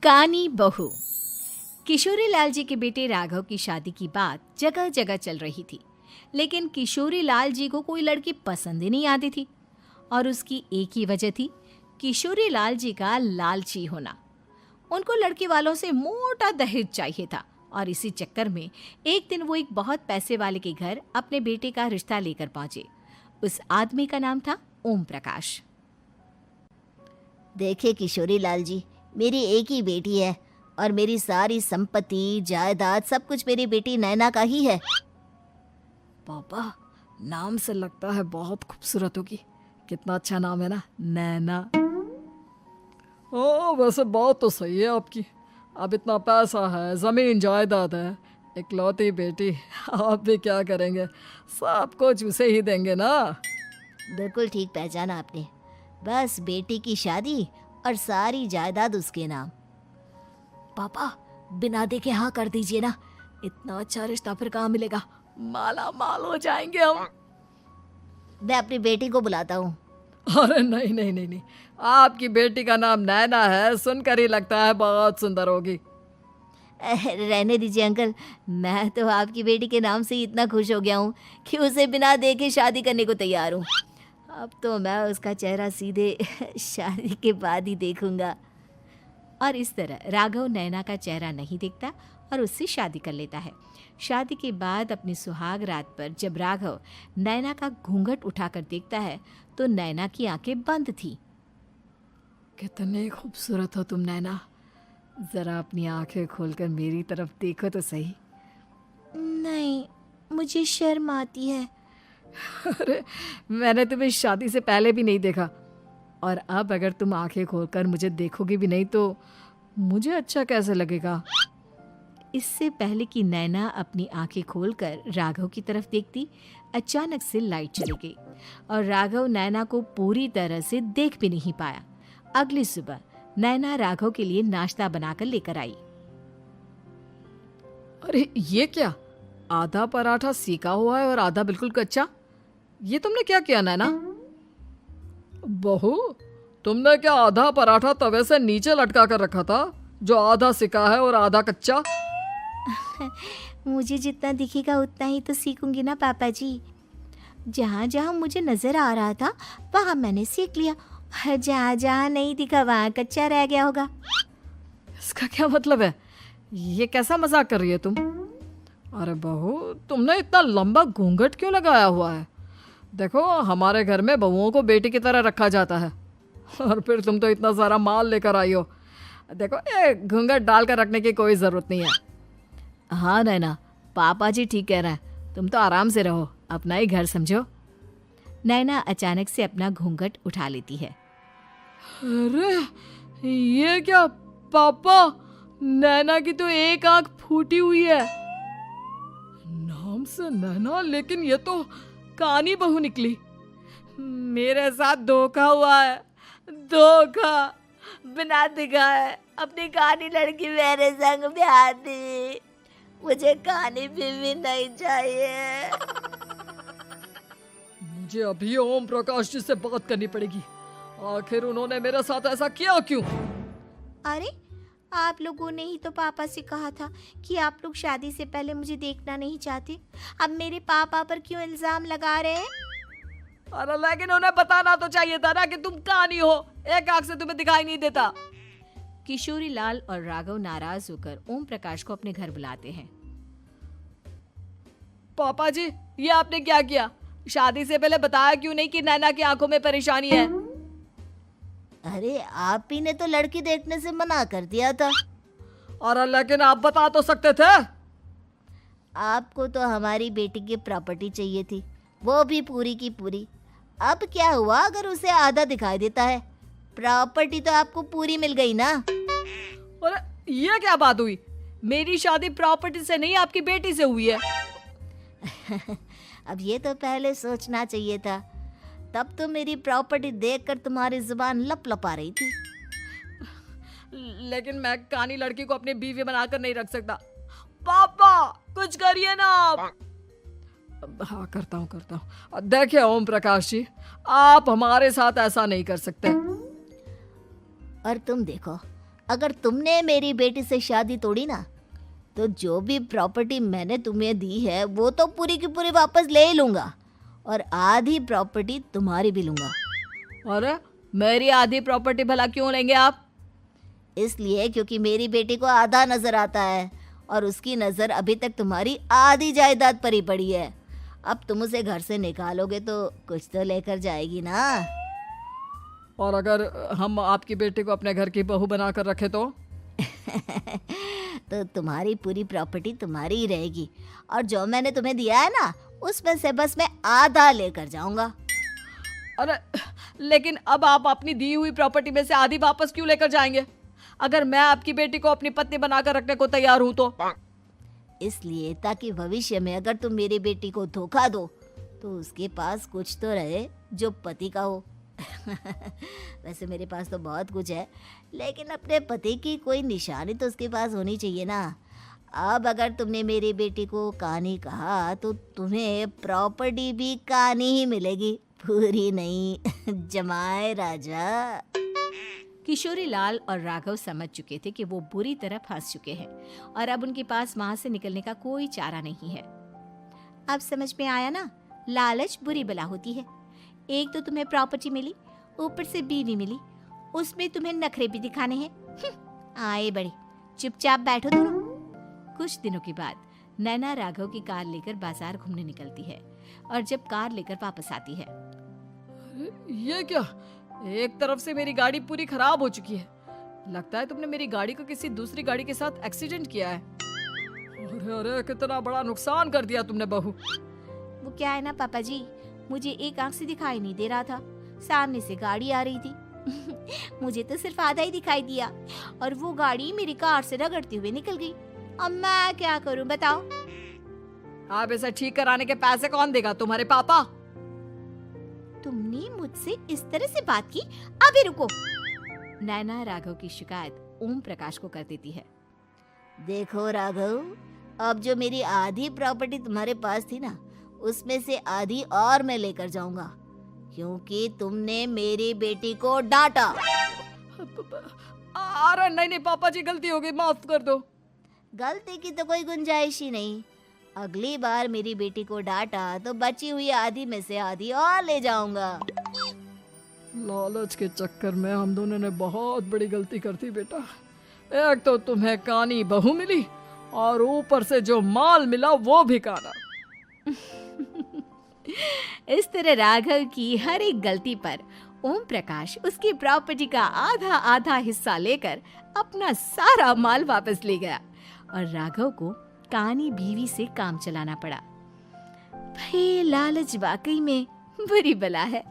कानी बहू। किशोरी लाल जी के बेटे राघव की शादी की बात जगह जगह चल रही थी, लेकिन किशोरी लाल जी को कोई लड़की पसंद ही नहीं आती थी। और उसकी एक ही वजह थी, किशोरी लाल जी का लालची होना। उनको लड़की वालों से मोटा दहेज चाहिए था और इसी चक्कर में एक दिन वो एक बहुत पैसे वाले के घर अपने बेटे का रिश्ता लेकर पहुंचे। उस आदमी का नाम था ओम प्रकाश। देखे किशोरी लाल जी, मेरी एक ही बेटी है और मेरी सारी संपत्ति जायदाद सब कुछ मेरी बेटी नैना का ही है। पापा, नाम से लगता है बहुत खूबसूरत होगी। कितना अच्छा नाम है ना, नैना। ओ, वैसे बात तो सही है आपकी। अब इतना पैसा है, जमीन जायदाद है, इकलौती बेटी, आप भी क्या करेंगे? सब कुछ उसे ही देंगे ना। बिल्कुल ठीक पहचाना आपने। बस बेटी की शादी और सारी जायदाद उसके नाम। पापा, बिना देखे हाँ कर दीजिए ना। इतना अच्छा रिश्ता फिर कहाँ मिलेगा? माला माल हो जाएंगे हम। मैं अपनी बेटी को बुलाता हूँ। अरे नहीं नहीं नहीं नहीं, आपकी बेटी का नाम नैना है, सुनकर ही लगता है बहुत सुंदर होगी। रहने दीजिए अंकल, मैं तो आपकी बेटी के नाम से ही इतना खुश हो गया हूँ कि उसे बिना देखे शादी करने को तैयार हूँ। अब तो मैं उसका चेहरा सीधे शादी के बाद ही देखूंगा। और इस तरह राघव नैना का चेहरा नहीं देखता और उससे शादी कर लेता है। शादी के बाद अपनी सुहाग रात पर जब राघव नैना का घूंघट उठाकर देखता है तो नैना की आंखें बंद थी। कितनी खूबसूरत हो तुम नैना, जरा अपनी आंखें खोलकर मेरी तरफ देखो तो सही। नहीं, मुझे शर्म आती है। अरे, मैंने तुम्हें शादी से पहले भी नहीं देखा, और अब अगर तुम आंखें खोलकर मुझे देखोगी भी नहीं तो मुझे अच्छा कैसे लगेगा? इससे पहले कि नैना अपनी आंखें खोलकर राघव की तरफ देखती, अचानक से लाइट चली गई और राघव नैना को पूरी तरह से देख भी नहीं पाया। अगली सुबह नैना राघव के लिए नाश्ता बनाकर लेकर आई। अरे ये क्या, आधा पराठा सीका हुआ है और आधा बिल्कुल कच्चा। ये तुमने क्या किया नैना? बहू, तुमने क्या आधा पराठा तवे से नीचे लटका कर रखा था, जो आधा सिका है और आधा कच्चा? मुझे जितना दिखेगा उतना ही तो सीखूंगी ना पापा जी। जहाँ जहाँ मुझे नजर आ रहा था वहाँ मैंने सीख लिया, जहाँ जहाँ नहीं दिखा वहाँ कच्चा रह गया होगा। इसका क्या मतलब है? ये कैसा मजाक कर रही है तुम? अरे बहू, तुमने इतना लंबा घूंघट क्यों लगाया हुआ है? देखो, हमारे घर में बहुओं को बेटी की तरह रखा जाता है, और फिर तुम तो इतना सारा माल लेकर आई हो। देखो, ये घूंघट डालकर रखने की कोई ज़रूरत नहीं है। हाँ नैना, पापा जी ठीक कह रहे हैं, तुम तो आराम से रहो, अपना ही घर समझो। नैना अचानक से अपना घूंघट उठा लेती है। अरे ये क्या पापा, नैना की तो एक आंख फूटी हुई है। नाम से नैना, लेकिन ये तो कानी बहू निकली। मेरे साथ धोखा हुआ है, धोखा। बिना दिखाए अपनी कानी लड़की मेरे संग ब्याह दी। मुझे कानी बीवी नहीं चाहिए। मुझे अभी ओम प्रकाश जी से बात करनी पड़ेगी। आखिर उन्होंने मेरे साथ ऐसा किया क्यों? अरे, आप लोगों ने ही तो पापा से कहा था कि आप लोग शादी से पहले मुझे देखना नहीं चाहते। अब मेरे पापा पर क्यों इल्जाम लगा रहे हैं? अरे लेकिन उन्हें बताना तो चाहिए था ना कि तुम कानी हो, एक आंख से तुम्हें दिखाई नहीं देता। किशोरी लाल और राघव नाराज होकर ओम प्रकाश को अपने घर बुलाते हैं। पापा जी, ये आपने क्या किया? शादी से पहले बताया क्यों नहीं कि नैना की आंखों में परेशानी है? अरे, आप ही ने तो लड़की देखने से मना कर दिया था। और लेकिन आप बता तो सकते थे। आपको तो हमारी बेटी की प्रॉपर्टी चाहिए थी, वो भी पूरी की पूरी। अब क्या हुआ अगर उसे आधा दिखाई देता है? प्रॉपर्टी तो आपको पूरी मिल गई ना। अरे ये क्या बात हुई? मेरी शादी प्रॉपर्टी से नहीं, आपकी बेटी से हुई है। अब ये तो पहले सोचना चाहिए था, तब तो मेरी प्रॉपर्टी देखकर तुम्हारी जुबान लप लप आ रही थी। लेकिन मैं कानी लड़की को अपनी बीवी बनाकर नहीं रख सकता। पापा, कुछ करिए ना आप। हाँ, करता हूँ। देखिए ओम प्रकाश जी, आप हमारे साथ ऐसा नहीं कर सकते। और तुम देखो, अगर तुमने मेरी बेटी से शादी तोड़ी ना, तो जो भी प्रॉपर्टी मैंने तुम्हें दी है वो तो पूरी की पूरी वापस ले ही लूँगा, और आधी प्रॉपर्टी तुम्हारी भी लूँगा। अरे मेरी आधी प्रॉपर्टी भला क्यों लेंगे आप? इसलिए क्योंकि मेरी बेटी को आधा नज़र आता है और उसकी नज़र अभी तक तुम्हारी आधी जायदाद पर ही पड़ी है। अब तुम उसे घर से निकालोगे तो कुछ तो लेकर जाएगी ना। और अगर हम आपकी बेटी को अपने घर की बहू बना कर रखे तो? तो तुम्हारी पूरी प्रॉपर्टी तुम्हारी ही रहेगी, और जो मैंने तुम्हें दिया है ना, उसमें से बस मैं आधा लेकर जाऊंगा। अरे लेकिन अब आप अपनी दी हुई प्रॉपर्टी में से आधी वापस क्यों लेकर जाएंगे? अगर मैं आपकी बेटी को अपनी पत्नी बनाकर रखने को तैयार हूं तो? इसलिए ताकि भविष्य में अगर तुम मेरी बेटी को धोखा दो तो उसके पास कुछ तो रहे जो पति का हो। वैसे मेरे पास तो बहुत कुछ है, लेकिन अपने पति की कोई निशानी तो उसके पास होनी चाहिए ना। अब अगर तुमने मेरी बेटी को कानी कहा तो तुम्हें प्रॉपर्टी भी कानी ही मिलेगी, पूरी नहीं। जमाए राजा। किशोरी लाल और राघव समझ चुके थे कि वो बुरी तरह फंस चुके हैं और अब उनके पास वहां से निकलने का कोई चारा नहीं है। अब समझ में आया ना, लालच बुरी बला होती है। एक तो तुम्हें प्रॉपर्टी मिली, ऊपर से बीवी मिली, उसमें तुम्हें नखरे भी दिखाने हैं। आए बड़े, चुपचाप बैठो दोनों। कुछ दिनों के बाद नैना राघव की कार लेकर बाजार घूमने निकलती है और जब कार लेकर वापस आती है, ये क्या? एक तरफ से मेरी गाड़ी पूरी खराब हो चुकी है। लगता है तुमने मेरी गाड़ी को किसी दूसरी गाड़ी के साथ एक्सीडेंट किया है। अरे अरे कितना बड़ा नुकसान कर दिया तुमने बहू। वो क्या है ना पापा जी, मुझे एक आंख से दिखाई नहीं दे रहा था, सामने से गाड़ी आ रही थी। मुझे तो सिर्फ आधा ही दिखाई दिया और वो गाड़ी मेरी कार से रगड़ते हुए निकल गई। अब मैं क्या करूं बताओ? आप इसे ठीक कराने के पैसे कौन देगा? तुम्हारे पापा? तुमने मुझसे इस तरह से बात की? अभी रुको। नैना राघव की शिकायत ओम प्रकाश को कर देती है। देखो राघव, अब जो मेरी आधी प्रॉपर्टी तुम्हारे पास थी ना, उसमें से आधी और मैं लेकर जाऊंगा, क्योंकि तुमने मेरी बेटी को डांटा। अरे नहीं नहीं पापा जी, गलती हो गई, माफ कर दो। गलती की तो कोई गुंजाइश ही नहीं। अगली बार मेरी बेटी को डांटा तो बची हुई आधी में से आधी और ले जाऊंगा। लालच के चक्कर में हम दोनों ने बहुत बड़ी गलती कर दी बेटा। एक तो तुम्हें कानी बहू मिली और ऊपर से जो माल मिला वो भी काना। इस तरह राघव की हर एक गलती पर ओम प्रकाश उसकी प्रॉपर्टी का आधा आधा हिस्सा लेकर अपना सारा माल वापस ले गया और राघव को कानी बीवी से काम चलाना पड़ा। भाई लालच वाकई में बुरी बला है।